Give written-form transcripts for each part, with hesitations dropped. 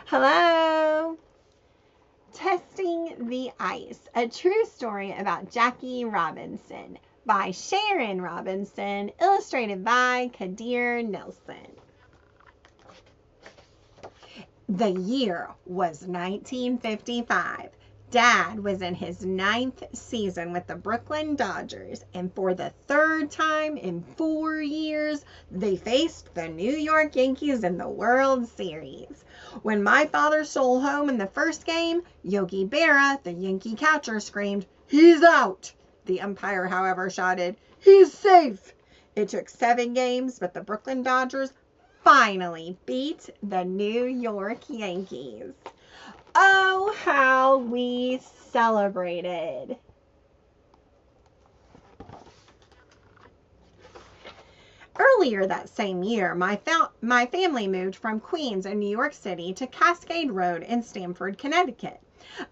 Hello! Testing the Ice, a true story about Jackie Robinson by Sharon Robinson, illustrated by Kadir Nelson. The year was 1955. Dad was in his 9th season with the Brooklyn Dodgers, and for the 3rd time in 4 years, they faced the New York Yankees in the World Series. When my father stole home in the first game, Yogi Berra, the Yankee catcher, screamed, "He's out!" The umpire, however, shouted, "He's safe!" It took 7 games, but the Brooklyn Dodgers finally beat the New York Yankees. Oh, how we celebrated. Earlier that same year, my family moved from Queens in New York City to Cascade Road in Stamford, Connecticut.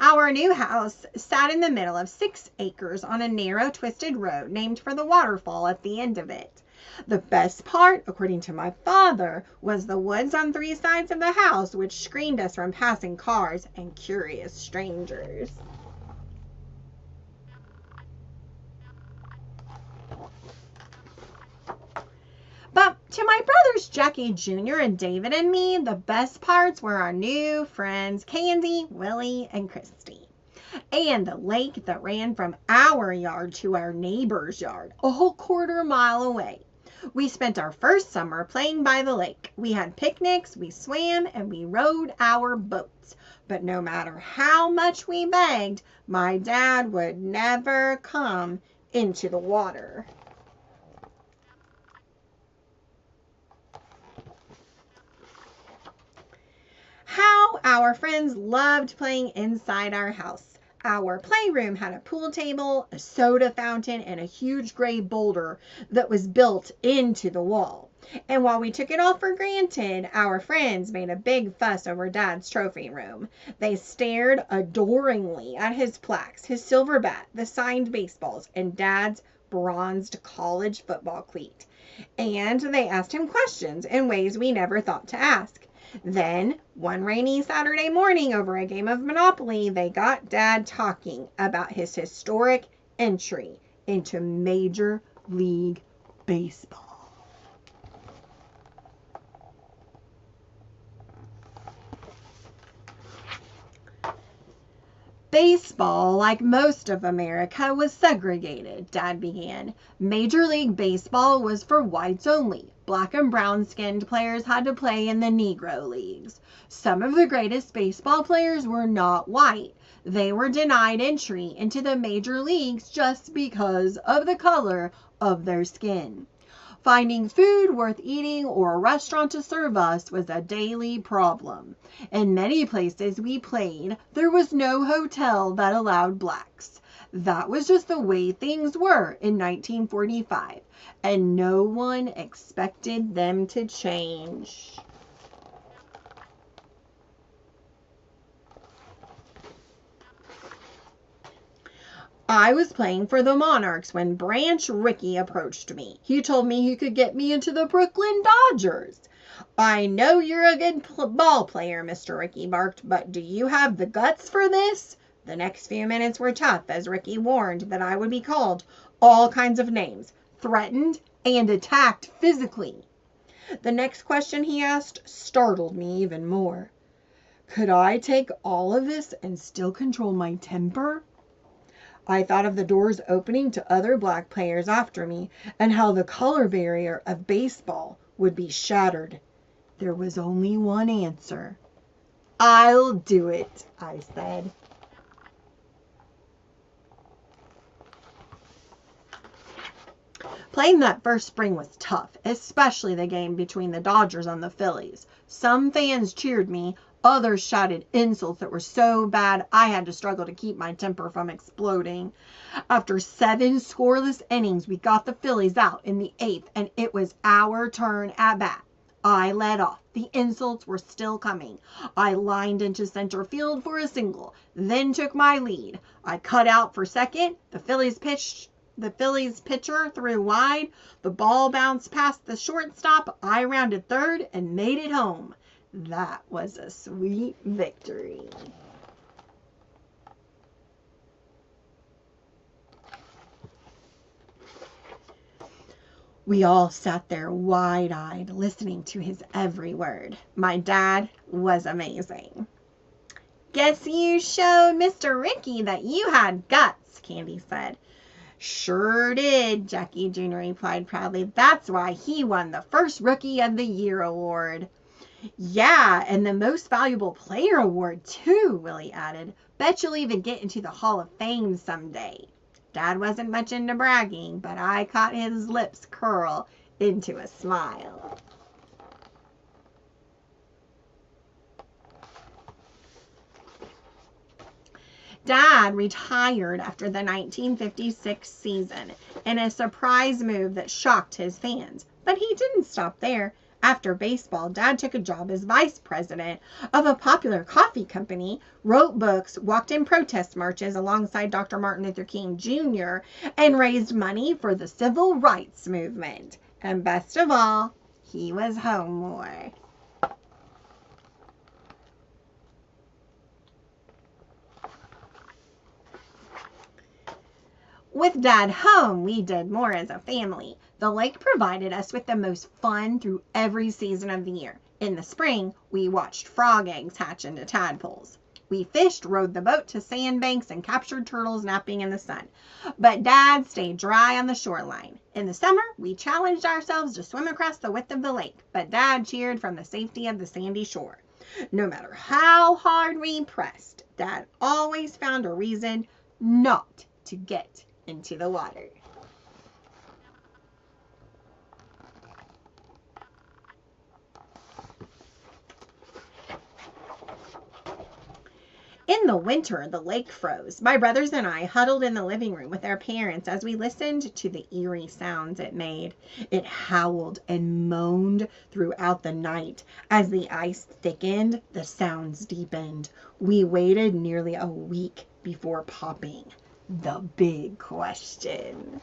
Our new house sat in the middle of 6 acres on a narrow, twisted road named for the waterfall at the end of it. The best part, according to my father, was the woods on 3 sides of the house, which screened us from passing cars and curious strangers. But to my brothers Jackie Jr. and David and me, the best parts were our new friends Candy, Willie, and Christy. And the lake that ran from our yard to our neighbor's yard, a whole quarter-mile away. We spent our first summer playing by the lake. We had picnics, we swam, and we rowed our boats. But no matter how much we begged, my dad would never come into the water. How our friends loved playing inside our house. Our playroom had a pool table, a soda fountain, and a huge gray boulder that was built into the wall. And while we took it all for granted, our friends made a big fuss over Dad's trophy room. They stared adoringly at his plaques, his silver bat, the signed baseballs, and Dad's bronzed college football cleat. And they asked him questions in ways we never thought to ask. Then, one rainy Saturday morning over a game of Monopoly, they got Dad talking about his historic entry into Major League Baseball. Baseball, like most of America, was segregated, Dad began. Major League Baseball was for whites only. Black and brown-skinned players had to play in the Negro Leagues. Some of the greatest baseball players were not white. They were denied entry into the major leagues just because of the color of their skin. Finding food worth eating or a restaurant to serve us was a daily problem. In many places we played, there was no hotel that allowed blacks. That was just the way things were in 1945, and no one expected them to change. I was playing for the Monarchs when Branch Rickey approached me. He told me he could get me into the Brooklyn Dodgers. "I know you're a good ball player," Mr. Rickey barked, "but do you have the guts for this?" The next few minutes were tough as Rickey warned that I would be called all kinds of names, threatened, and attacked physically. The next question he asked startled me even more. Could I take all of this and still control my temper? I thought of the doors opening to other black players after me and how the color barrier of baseball would be shattered. There was only one answer. "I'll do it," I said. Playing that first spring was tough, especially the game between the Dodgers and the Phillies. Some fans cheered me. Others shouted insults that were so bad I had to struggle to keep my temper from exploding. After 7 scoreless innings, we got the Phillies out in the 8th, and it was our turn at bat. I led off. The insults were still coming. I lined into center field for a single, then took my lead. I cut out for second. The Phillies pitcher threw wide. The ball bounced past the shortstop. I rounded third and made it home. That was a sweet victory. We all sat there wide-eyed, listening to his every word. My dad was amazing. Guess you showed Mr. Ricky that you had guts, Candy said. Sure did, Jackie Jr. replied proudly. That's why he won the first Rookie of the Year award. Yeah, and the Most Valuable Player award, too, Willie added. Bet you'll even get into the Hall of Fame someday. Dad wasn't much into bragging, but I caught his lips curl into a smile. Dad retired after the 1956 season in a surprise move that shocked his fans. But he didn't stop there. After baseball, Dad took a job as vice president of a popular coffee company, wrote books, walked in protest marches alongside Dr. Martin Luther King Jr., and raised money for the civil rights movement. And best of all, he was home more. With Dad home, we did more as a family. The lake provided us with the most fun through every season of the year. In the spring, we watched frog eggs hatch into tadpoles. We fished, rode the boat to sandbanks, and captured turtles napping in the sun. But Dad stayed dry on the shoreline. In the summer, we challenged ourselves to swim across the width of the lake, but Dad cheered from the safety of the sandy shore. No matter how hard we pressed, Dad always found a reason not to get into the water. In the winter, the lake froze. My brothers and I huddled in the living room with our parents as we listened to the eerie sounds it made. It howled and moaned throughout the night. As the ice thickened, the sounds deepened. We waited nearly a week before popping the big question.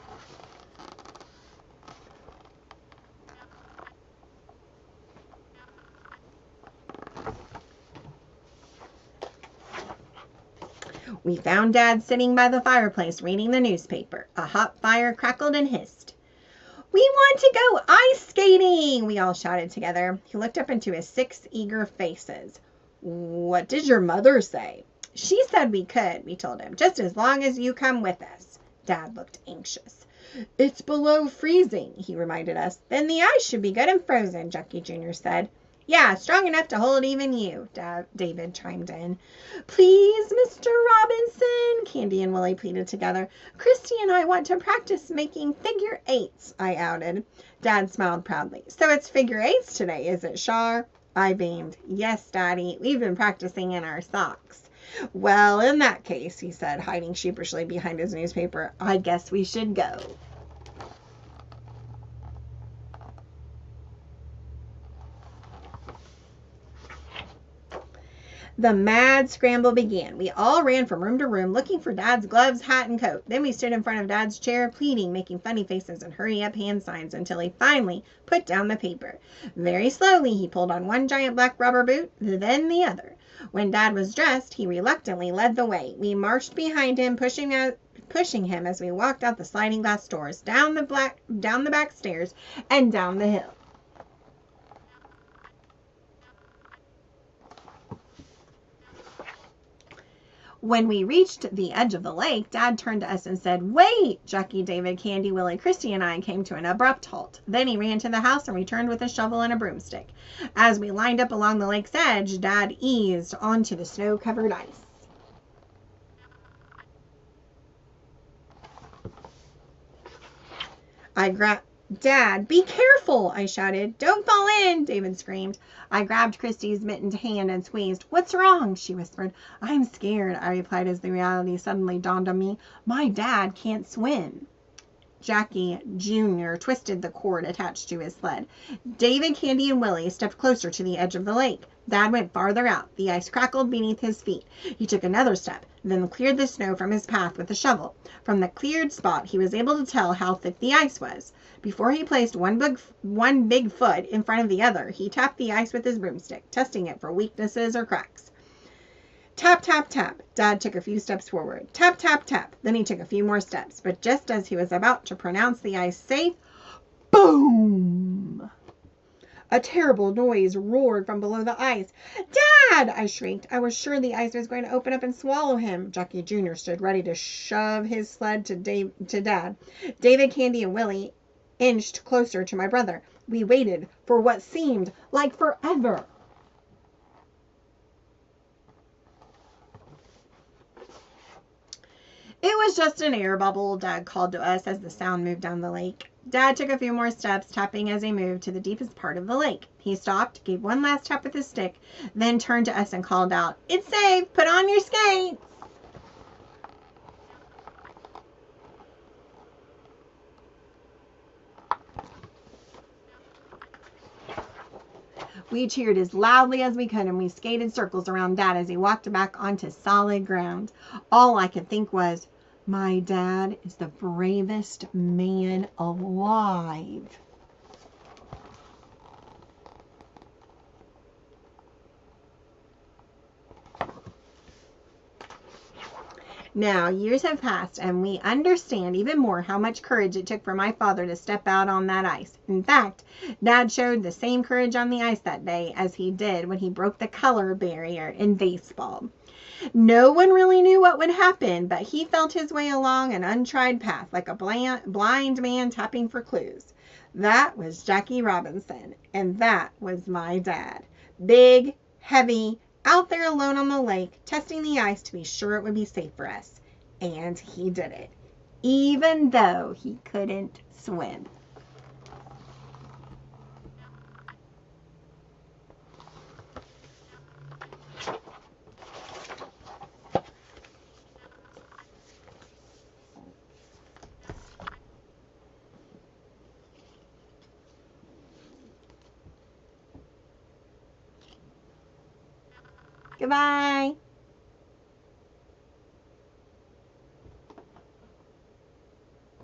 We found Dad sitting by the fireplace reading the newspaper. A hot fire crackled and hissed. We want to go ice skating, we all shouted together. He looked up into his 6 eager faces. What did your mother say? She said we could, we told him, just as long as you come with us. Dad looked anxious. It's below freezing, he reminded us. Then the ice should be good and frozen, Jackie Jr. said. Yeah, strong enough to hold even you, David chimed in. Please, Mr. Robinson, Candy and Willie pleaded together. Christy and I want to practice making figure 8s, I outed. Dad smiled proudly. So it's figure 8s today, is it, Char? I beamed. Yes, Daddy, we've been practicing in our socks. Well, in that case, he said, hiding sheepishly behind his newspaper, I guess we should go. The mad scramble began. We all ran from room to room, looking for Dad's gloves, hat, and coat. Then we stood in front of Dad's chair, pleading, making funny faces and hurry-up hand signs until he finally put down the paper. Very slowly, he pulled on one giant black rubber boot, then the other. When Dad was dressed, he reluctantly led the way. We marched behind him, pushing him as we walked out the sliding glass doors, down the back stairs, and down the hill. When we reached the edge of the lake, Dad turned to us and said, Wait! Jackie, David, Candy, Willie, Christy, and I came to an abrupt halt. Then he ran to the house and returned with a shovel and a broomstick. As we lined up along the lake's edge, Dad eased onto the snow-covered ice. Dad, be careful, I shouted. Don't fall in, David screamed. I grabbed Christy's mittened hand and squeezed. What's wrong? She whispered. I'm scared, I replied as the reality suddenly dawned on me. My dad can't swim. Jackie Jr. twisted the cord attached to his sled. David, Candy, and Willie stepped closer to the edge of the lake. Dad went farther out. The ice crackled beneath his feet. He took another step, then cleared the snow from his path with a shovel. From the cleared spot, he was able to tell how thick the ice was. Before he placed one big foot in front of the other, he tapped the ice with his broomstick, testing it for weaknesses or cracks. Tap, tap, tap. Dad took a few steps forward. Tap, tap, tap. Then he took a few more steps. But just as he was about to pronounce the ice safe, boom! A terrible noise roared from below the ice. Dad! I shrieked. I was sure the ice was going to open up and swallow him. Jackie Jr. stood ready to shove his sled to Dad. David, Candy, and Willie inched closer to my brother. We waited for what seemed like forever. It was just an air bubble, Dad called to us as the sound moved down the lake. Dad took a few more steps, tapping as he moved to the deepest part of the lake. He stopped, gave one last tap with his stick, then turned to us and called out, "It's safe! Put on your skates!" We cheered as loudly as we could, and we skated circles around Dad as he walked back onto solid ground. All I could think was, my dad is the bravest man alive. Now, years have passed, and we understand even more how much courage it took for my father to step out on that ice. In fact, Dad showed the same courage on the ice that day as he did when he broke the color barrier in baseball. No one really knew what would happen, but he felt his way along an untried path like a blind man tapping for clues. That was Jackie Robinson, and that was my dad. Big, heavy, out there alone on the lake, testing the ice to be sure it would be safe for us. And he did it, even though he couldn't swim. Goodbye.